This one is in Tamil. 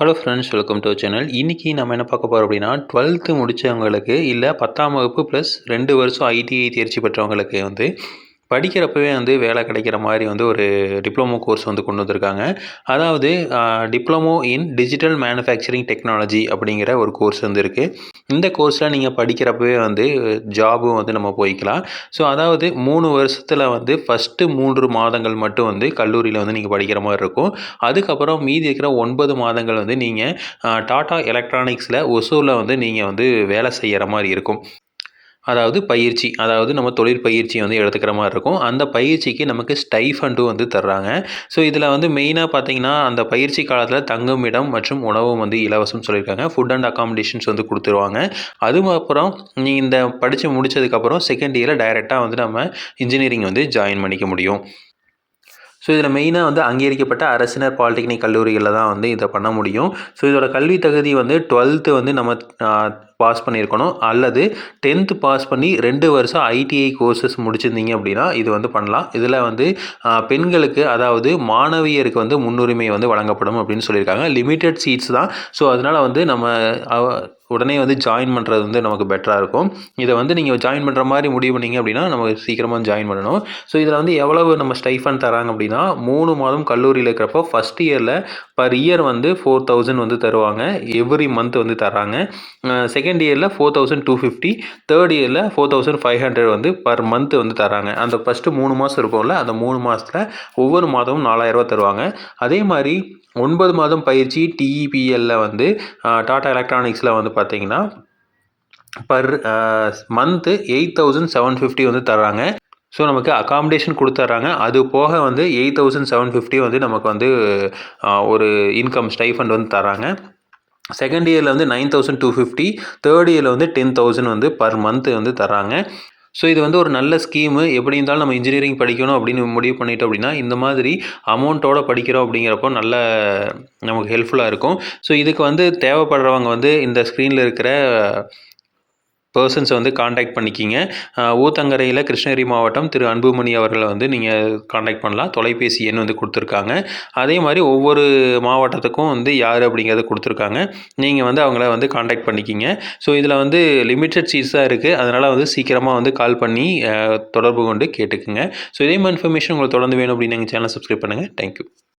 Hello friends, welcome to channel. இன்றைக்கி நம்ம என்ன பார்க்க போகிறோம் அப்படின்னா, 12th முடித்தவங்களுக்கு இல்லை 10ஆம் வகுப்பு ப்ளஸ் 2 வருஷம் ஐடிஐ தேர்ச்சி பெற்றவங்களுக்கு படிக்கிறப்பவே வேலை கிடைக்கிற மாதிரி ஒரு டிப்ளமோ கோர்ஸ் கொண்டு வந்திருக்காங்க. அதாவது diploma in digital manufacturing technology அப்படிங்கிற ஒரு கோர்ஸ் இருக்குது. இந்த கோர்ஸில் நீங்கள் படிக்கிறப்பவே ஜாபும் நம்ம போய்க்கலாம். ஸோ அதாவது 3 வருஷத்தில் ஃபஸ்ட்டு 3 மாதங்கள் மட்டும் கல்லூரியில் நீங்கள் படிக்கிற மாதிரி இருக்கும். அதுக்கப்புறம் மீதி இருக்கிற 9 மாதங்கள் நீங்கள் டாடா எலக்ட்ரானிக்ஸில் ஒசூரில் நீங்கள் வேலை செய்கிற மாதிரி இருக்கும். அதாவது பயிற்சி, அதாவது நம்ம தொழிற்பயிற்சி எடுத்துக்கிற மாதிரி இருக்கும். அந்த பயிற்சிக்கு நமக்கு ஸ்டைஃபண்டும் தர்றாங்க. ஸோ இதில் மெயினாக பார்த்தீங்கன்னா, அந்த பயிற்சி காலத்தில் தங்கும் இடம் மற்றும் உணவும் இலவசம் சொல்லியிருக்காங்க. ஃபுட் அண்ட் அக்காமடேஷன்ஸ் கொடுத்துருவாங்க. அதுக்கப்புறம் நீங்கள் இந்த படித்து முடித்ததுக்கப்புறம் செகண்ட் இயரில் டைரெக்டாக நம்ம இன்ஜினியரிங் ஜாயின் பண்ணிக்க முடியும். ஸோ இதில் மெயினாக அங்கீகரிக்கப்பட்ட அரசினர் பாலிடெக்னிக் கல்லூரிகளில் தான் இதை பண்ண முடியும். ஸோ இதோட கல்வி தகுதி 12th நம்ம பாஸ் பண்ணியிருக்கணும், அல்லது 10th பாஸ் பண்ணி 2 வருஷம் ஐடிஐ கோர்சஸ் முடிச்சிருந்தீங்க அப்படின்னா இது பண்ணலாம். இதில் பெண்களுக்கு, அதாவது மாணவியருக்கு முன்னுரிமை வழங்கப்படும் அப்படின்னு சொல்லியிருக்காங்க. லிமிட்டட் சீட்ஸ் தான். ஸோ அதனால் நம்ம உடனே ஜாயின் பண்ணுறது நமக்கு பெட்டராக இருக்கும். இதை நீங்கள் ஜாயின் பண்ணுற மாதிரி முடிவு பண்ணிங்க அப்படின்னா நம்ம சீக்கிரமாக ஜாயின் பண்ணணும். ஸோ இதில் எவ்வளவு நம்ம ஸ்டைஃபண்ட் தராங்க அப்படின்னா, 3 மாதம் கல்லூரியில் இருக்கிறப்போ ஃபஸ்ட் இயரில் பர் இயர் 4,000 தருவாங்க. எவ்ரி மந்த் தராங்க. செகண்ட் இயரில் 4,250, தேர்ட் இயரில் 4,500 பர் மந்த் தராங்க. அந்த ஃபஸ்ட்டு 3 மாதம் இருக்கும்ல, அந்த 3 மாதத்தில் ஒவ்வொரு மாதமும் 4,000 தருவாங்க. அதே மாதிரி 9 மாதம் பயிற்சி டிஇபிஎல்ல டாடா எலக்ட்ரானிக்ஸில் பார்த்தீங்கன்னா பர் மந்த்து 8,750 தர்றாங்க. ஸோ நமக்கு அகாமடேஷன் கொடுத்துட்றாங்க. அது போக 8,750 நமக்கு ஒரு இன்கம் ஸ்டைஃபண்ட் தராங்க. செகண்ட் இயரில் 9,250, தேர்ட் இயரில் 10,000 பர் மந்த் தராங்க. ஸோ இது ஒரு நல்ல ஸ்கீமு. எப்படி இருந்தாலும் நம்ம இன்ஜினியரிங் படிக்கணும் அப்படின்னு முடிவு பண்ணிட்டோம் அப்படின்னா, இந்த மாதிரி அமௌண்ட்டோடு படிக்கிறோம் அப்படிங்கிறப்போ நல்ல நமக்கு ஹெல்ப்ஃபுல்லாக இருக்கும். ஸோ இதுக்கு தேவைப்படுறவங்க இந்த ஸ்க்ரீனில் இருக்கிற பர்சன்ஸை காண்டாக்ட் பண்ணிக்கிங்க. ஊத்தங்கரையில் கிருஷ்ணகிரி மாவட்டம் திரு அன்புமணி அவர்களை நீங்கள் காண்டாக்ட் பண்ணலாம். தொலைபேசி எண் கொடுத்துருக்காங்க. அதே மாதிரி ஒவ்வொரு மாவட்டத்துக்கும் யார் அப்படிங்கிறத கொடுத்துருக்காங்க. நீங்கள் அவங்கள காண்டாக்ட் பண்ணிக்கிங்க. ஸோ இதில் லிமிட்டட் சீட்ஸ் தான் இருக்குது. அதனால் சீக்கிரமாக கால் பண்ணி தொடர்பு கொண்டு கேட்டுக்குங்க. ஸோ இதே மாதிரி இன்ஃபர்மேஷன் உங்களுக்கு தொடர்ந்து வேணும் அப்படின்னு எங்கள் சேனலை சப்ஸ்கிரைப் பண்ணுங்கள். தேங்க்யூ.